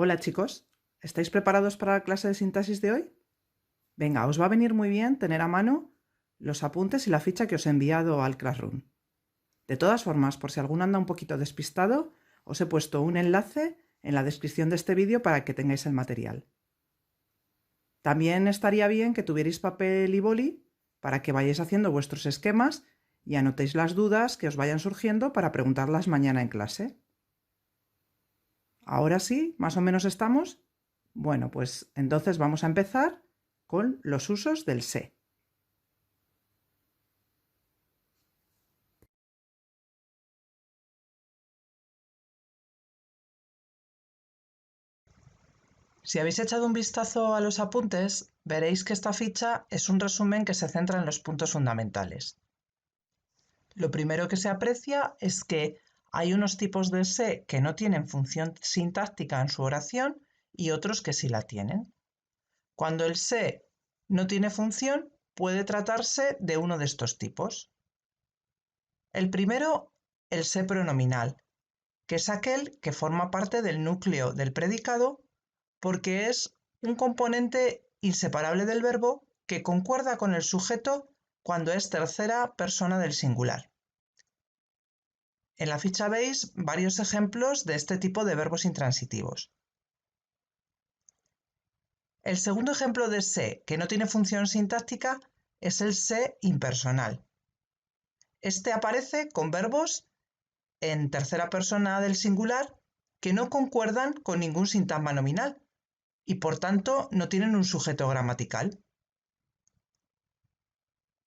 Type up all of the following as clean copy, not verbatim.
Hola chicos, ¿estáis preparados para la clase de sintaxis de hoy? Venga, os va a venir muy bien tener a mano los apuntes y la ficha que os he enviado al Classroom. De todas formas, por si alguno anda un poquito despistado, os he puesto un enlace en la descripción de este vídeo para que tengáis el material. También estaría bien que tuvierais papel y boli para que vayáis haciendo vuestros esquemas y anotéis las dudas que os vayan surgiendo para preguntarlas mañana en clase. ¿Ahora sí? ¿Más o menos estamos? Bueno, pues entonces vamos a empezar con los usos del se. Si habéis echado un vistazo a los apuntes, veréis que esta ficha es un resumen que se centra en los puntos fundamentales. Lo primero que se aprecia es que hay unos tipos de se que no tienen función sintáctica en su oración y otros que sí la tienen. Cuando el se no tiene función, puede tratarse de uno de estos tipos. El primero, el se pronominal, que es aquel que forma parte del núcleo del predicado porque es un componente inseparable del verbo que concuerda con el sujeto cuando es tercera persona del singular. En la ficha veis varios ejemplos de este tipo de verbos intransitivos. El segundo ejemplo de se que no tiene función sintáctica es el se impersonal. Este aparece con verbos en tercera persona del singular que no concuerdan con ningún sintagma nominal y por tanto no tienen un sujeto gramatical.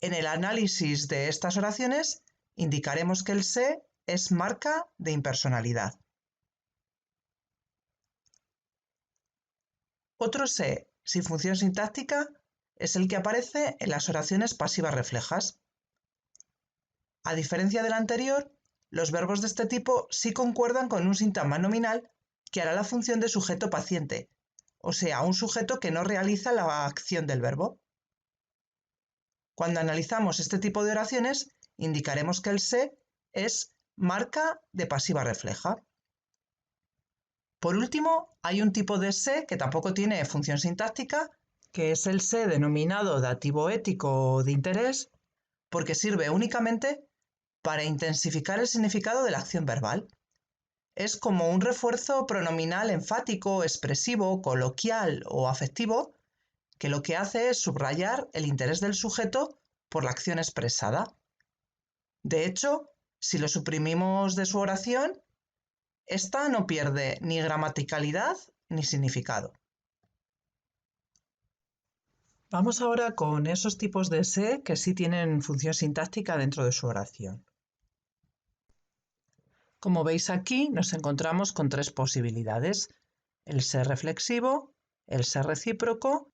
En el análisis de estas oraciones indicaremos que el se es marca de impersonalidad. Otro se sin función sintáctica es el que aparece en las oraciones pasivas reflejas. A diferencia del anterior, los verbos de este tipo sí concuerdan con un sintagma nominal que hará la función de sujeto paciente, o sea, un sujeto que no realiza la acción del verbo. Cuando analizamos este tipo de oraciones, indicaremos que el se es marca de pasiva refleja. Por último, hay un tipo de se que tampoco tiene función sintáctica, que es el se denominado dativo ético o de interés, porque sirve únicamente para intensificar el significado de la acción verbal. Es como un refuerzo pronominal enfático, expresivo, coloquial o afectivo, que lo que hace es subrayar el interés del sujeto por la acción expresada. De hecho, si lo suprimimos de su oración, esta no pierde ni gramaticalidad ni significado. Vamos ahora con esos tipos de se que sí tienen función sintáctica dentro de su oración. Como veis aquí, nos encontramos con tres posibilidades: el se reflexivo, el se recíproco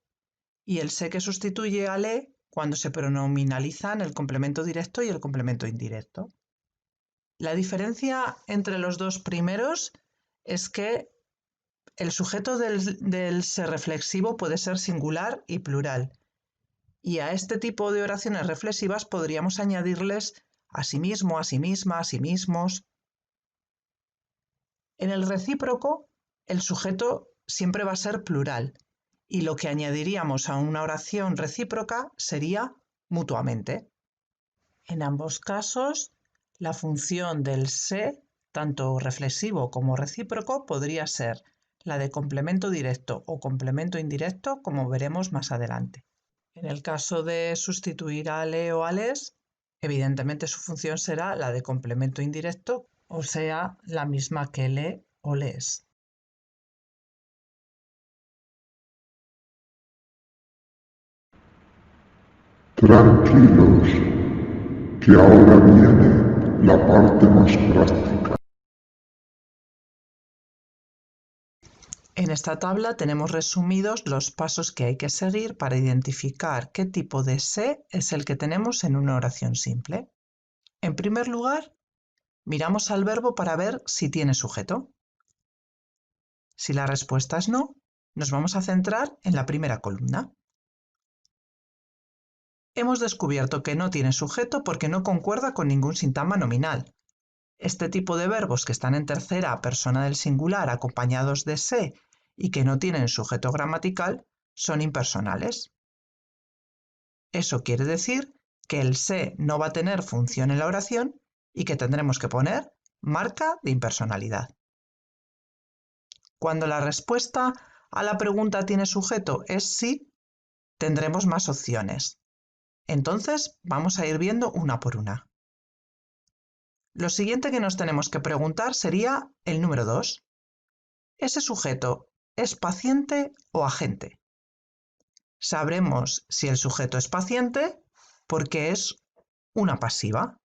y el se que sustituye al e cuando se pronominalizan el complemento directo y el complemento indirecto. La diferencia entre los dos primeros es que el sujeto del se reflexivo puede ser singular y plural, y a este tipo de oraciones reflexivas podríamos añadirles a sí mismo, a sí misma, a sí mismos. En el recíproco, el sujeto siempre va a ser plural, y lo que añadiríamos a una oración recíproca sería mutuamente. En ambos casos, la función del se, tanto reflexivo como recíproco, podría ser la de complemento directo o complemento indirecto, como veremos más adelante. En el caso de sustituir al e o al es, evidentemente su función será la de complemento indirecto, o sea, la misma que le o les. Tranquilos, que ahora viene la parte más práctica. En esta tabla tenemos resumidos los pasos que hay que seguir para identificar qué tipo de se es el que tenemos en una oración simple. En primer lugar, miramos al verbo para ver si tiene sujeto. Si la respuesta es no, nos vamos a centrar en la primera columna. Hemos descubierto que no tiene sujeto porque no concuerda con ningún sintagma nominal. Este tipo de verbos que están en tercera persona del singular acompañados de se y que no tienen sujeto gramatical son impersonales. Eso quiere decir que el se no va a tener función en la oración y que tendremos que poner marca de impersonalidad. Cuando la respuesta a la pregunta tiene sujeto es sí, tendremos más opciones. Entonces vamos a ir viendo una por una. Lo siguiente que nos tenemos que preguntar sería el número 2. ¿Ese sujeto es paciente o agente? Sabremos si el sujeto es paciente porque es una pasiva.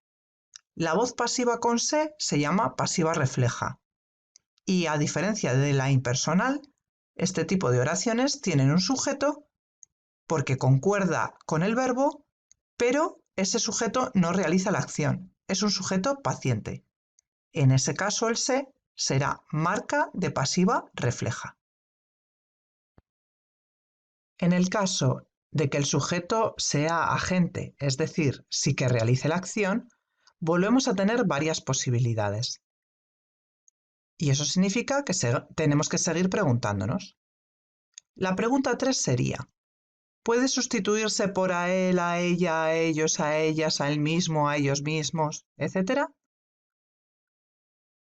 La voz pasiva con se llama pasiva refleja. Y a diferencia de la impersonal, este tipo de oraciones tienen un sujeto porque concuerda con el verbo, pero ese sujeto no realiza la acción. Es un sujeto paciente. En ese caso el se será marca de pasiva refleja. En el caso de que el sujeto sea agente, es decir, sí que realice la acción, volvemos a tener varias posibilidades. Y eso significa que tenemos que seguir preguntándonos. La pregunta 3 sería, ¿puede sustituirse por a él, a ella, a ellos, a ellas, a él mismo, a ellos mismos, etc.?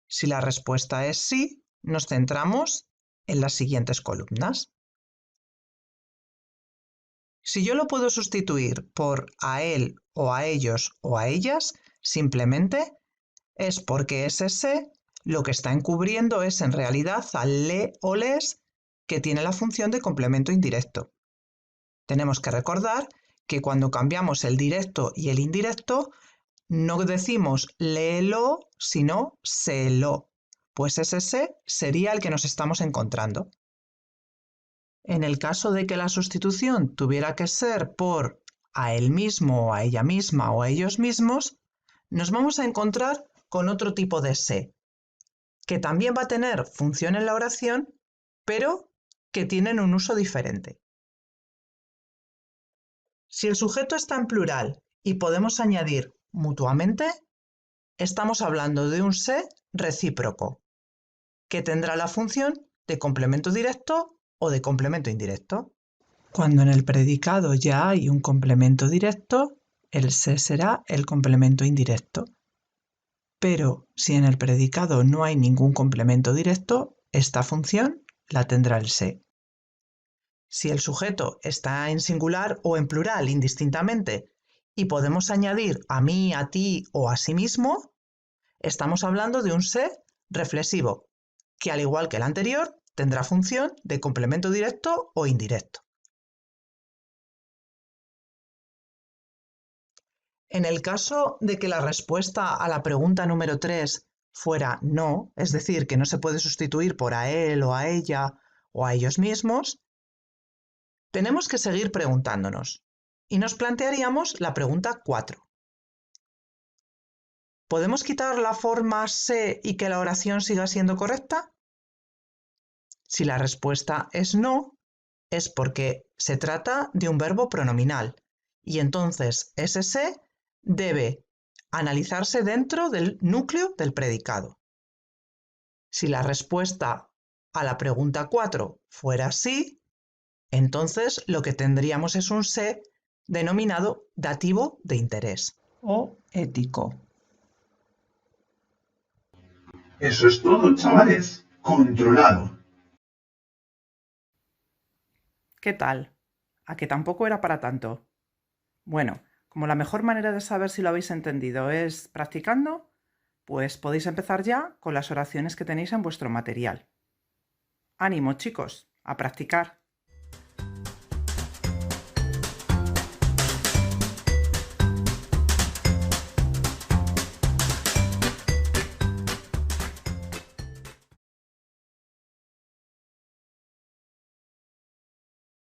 Si la respuesta es sí, nos centramos en las siguientes columnas. Si yo lo puedo sustituir por a él o a ellos o a ellas, simplemente es porque ese se lo que está encubriendo es en realidad al le o les que tiene la función de complemento indirecto. Tenemos que recordar que cuando cambiamos el directo y el indirecto no decimos léelo, sino sélo, pues ese se sería el que nos estamos encontrando. En el caso de que la sustitución tuviera que ser por a él mismo, o a ella misma o a ellos mismos, nos vamos a encontrar con otro tipo de se, que también va a tener función en la oración, pero que tienen un uso diferente. Si el sujeto está en plural y podemos añadir mutuamente, estamos hablando de un se recíproco, que tendrá la función de complemento directo o de complemento indirecto. Cuando en el predicado ya hay un complemento directo, el se será el complemento indirecto. Pero si en el predicado no hay ningún complemento directo, esta función la tendrá el se. Si el sujeto está en singular o en plural indistintamente y podemos añadir a mí, a ti o a sí mismo, estamos hablando de un se reflexivo, que al igual que el anterior, tendrá función de complemento directo o indirecto. En el caso de que la respuesta a la pregunta número 3 fuera no, es decir, que no se puede sustituir por a él o a ella o a ellos mismos, tenemos que seguir preguntándonos y nos plantearíamos la pregunta 4. ¿Podemos quitar la forma se y que la oración siga siendo correcta? Si la respuesta es no, es porque se trata de un verbo pronominal y entonces ese se debe analizarse dentro del núcleo del predicado. Si la respuesta a la pregunta 4 fuera sí, entonces lo que tendríamos es un se denominado dativo de interés o ético. Eso es todo, chavales. Controlado. ¿Qué tal? ¿A que tampoco era para tanto? Bueno, como la mejor manera de saber si lo habéis entendido es practicando, pues podéis empezar ya con las oraciones que tenéis en vuestro material. ¡Ánimo, chicos! ¡A practicar!